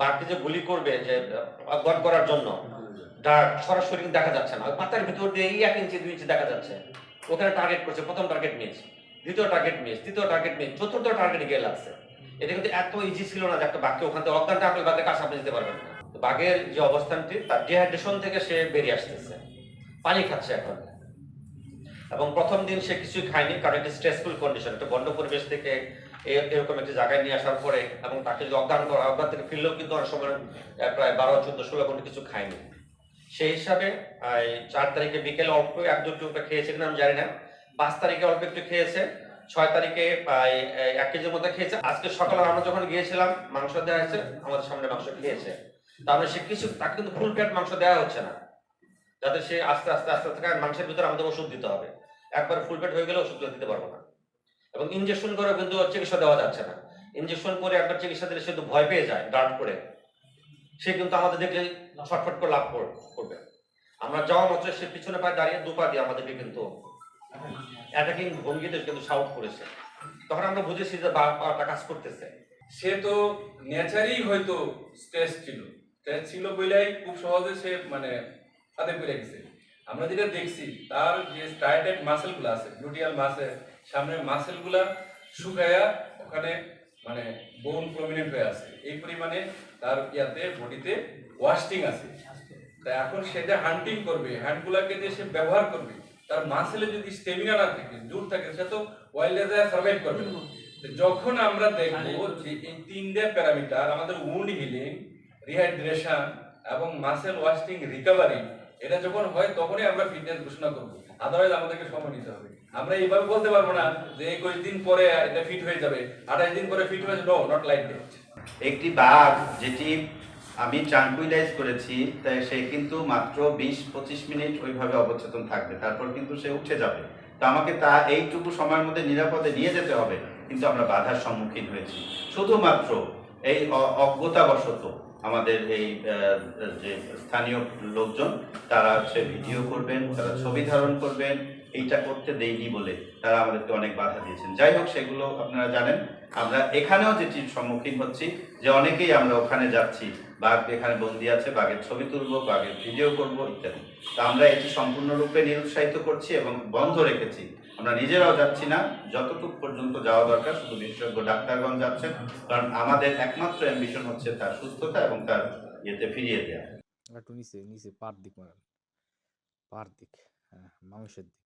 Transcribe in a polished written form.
বাঘকে যে গুলি করবে যে গড করার জন্য, ডার্ট সরাসরি কিন্তু দেখা যাচ্ছে না, ওই পাতার ভিতর দিয়ে 1 ইঞ্চি 2 ইঞ্চি দেখা যাচ্ছে। ওখানে টার্গেট করছে, প্রথম টার্গেট মিস, দ্বিতীয় টার্গেট মিস, তৃতীয় টার্গেট মিস, চতুর্থ টার্গেটে গিয়ে লাগছে। এটা কিন্তু এত ইজি ছিল না যে একটা বাঘকে ওখান থেকে অজ্ঞান টাকলে বাঘের কাছে আপনি যেতে পারবেন না। বাঘের যে অবস্থানটি, তার ডিহাইড্রেশন থেকে সে বেরিয়ে আসতেছে, পানি খাচ্ছে এখন। এবং প্রথম দিন সে কিছুই খায়নি, কারণ একটি স্ট্রেসফুল কন্ডিশন, একটা বন্ধ পরিবেশ থেকে এরকম একটি জায়গায় নিয়ে আসার পরে, এবং তাকে যদি অজ্ঞান থেকে ফিরলেও কিন্তু অনেক সময় প্রায় 12, 14, 16 ঘন্টা কিছু খায়নি। সেই হিসাবে 4 তারিখে বিকেলে অল্প 1-2 টুকরা খেয়েছে কিনা আমি জানি না, 5 তারিখে অল্প একটু খেয়েছে, 6 তারিখে প্রায় 1 কেজির মধ্যে খেয়েছে। আজকে সকালে আমরা যখন গিয়েছিলাম মাংস দেওয়া হয়েছে, আমাদের সামনে মাংস খেয়েছে। তাহলে সে কিছু, তাকে কিন্তু ফুল প্লেট মাংস দেওয়া হচ্ছে না, যাতে সে আস্তে আস্তে আস্তে আস্তে খায়। মাংসের ভিতরে আমাদের ওষুধ দিতে হবে, একবার ফুল পেট হয়ে গেলে ওষুধ দিতে পারবো না। এবং ইনজেকশন করে কিন্তু চিকিৎসা দেওয়া যাচ্ছে না, ইনজেকশন করে একবার চিকিৎসা দিলে সে তো ভয় পেয়ে যায়, গার্ড করে, সে কিন্তু আমাদের দেখলে ছটফট করে লাভ করবে। আমরা যাওয়া মাত্র সে পিছনে পায়ে দাঁড়িয়ে দুপা দিয়ে আমাদেরকে কিন্তু অ্যাটাকিং ভঙ্গিতে কিন্তু শাউট করেছে। তখন আমরা বুঝেছি যে বারটা কাজ করতেছে। সে তো নেচারই হয়তো স্ট্রেস ছিল বলেই খুব সহজে সে মানে হাতে পেরে গেছে। আমরা যেটা দেখছি তার যে স্ট্রাইটেড মাসেলগুলো আছে, গ্লুটিয়াল মাসেল, সামনের মাসেলগুলা শুকায়া ওখানে মানে বোন প্রমিনেন্ট হয়ে আছে, এই পরিমাণে তার ইয়াতে বডিতে ওয়াস্টিং আছে। তা এখন সে যে হান্টিং করবে, হ্যান্ডগুলাকে যে সে ব্যবহার করবে, তার মাসেলে যদি স্টেমিনা না থাকে, জোর থাকে, সে তো ওয়াইল্ডে যায় সার্ভাইভ করবে না। যখন আমরা দেখবো যে এই 3টে প্যারামিটার আমাদের উন্ড হিলিং, রিহাইড্রেশন এবং মাসেল ওয়াস্টিং রিকভারি, এটা যখন হয় তখনই আমরা ফিটনেস ঘোষণা করবো। আদারওয়াইজ আমাদেরকে সময় নিতে হবে। আমরা এইভাবে বলতে পারবো না যে 21 দিন পরে এটা ফিট হয়ে যাবে, 28 দিন পরে ফিট হয়ে যাবে। No, not like that. একটি বাঘ যেটি আমি ট্রাঙ্কুইলাইজ করেছি, তাই সে কিন্তু মাত্র 20-25 মিনিট ওইভাবে অবচেতন থাকবে, তারপর কিন্তু সে উঠে যাবে। তো আমাকে তা এইটুকু সময়ের মধ্যে নিরাপদে নিয়ে যেতে হবে, কিন্তু আমরা বাধার সম্মুখীন হয়েছি শুধুমাত্র এই অজ্ঞতাবশত। আমাদের এই যে স্থানীয় লোকজন, তারা হচ্ছে ভিডিও করবেন, তারা ছবি ধারণ করবেন, এইটা করতে দেয়নি বলে তারা আমাদেরকে অনেক বাধা দিয়েছেন। যাই হোক, সেগুলো আপনারা জানেন। আমরা এখানেও যেটির সম্মুখীন হচ্ছি, যে অনেকেই আমরা ওখানে যাচ্ছি, বাঘ এখানে বন্দি আছে, বাঘের ছবি তুলবো, বাঘের ভিডিও করব ইত্যাদি। তা আমরা এটি সম্পূর্ণরূপে নিরুৎসাহিত করছি এবং বন্ধ রেখেছি। আমরা নিজেরাও যাচ্ছি না, যতটুকু পর্যন্ত যাওয়া দরকার শুধু বিশেষজ্ঞ ডাক্তারগণ যাচ্ছেন, কারণ আমাদের একমাত্র অ্যাম্বিশন হচ্ছে তার সুস্থতা এবং তার ইয়েতে ফিরিয়ে দেওয়া। একটু নিচে নিচে পার দিক মারেন, পার দিক, হ্যাঁ, মানুষের দিক।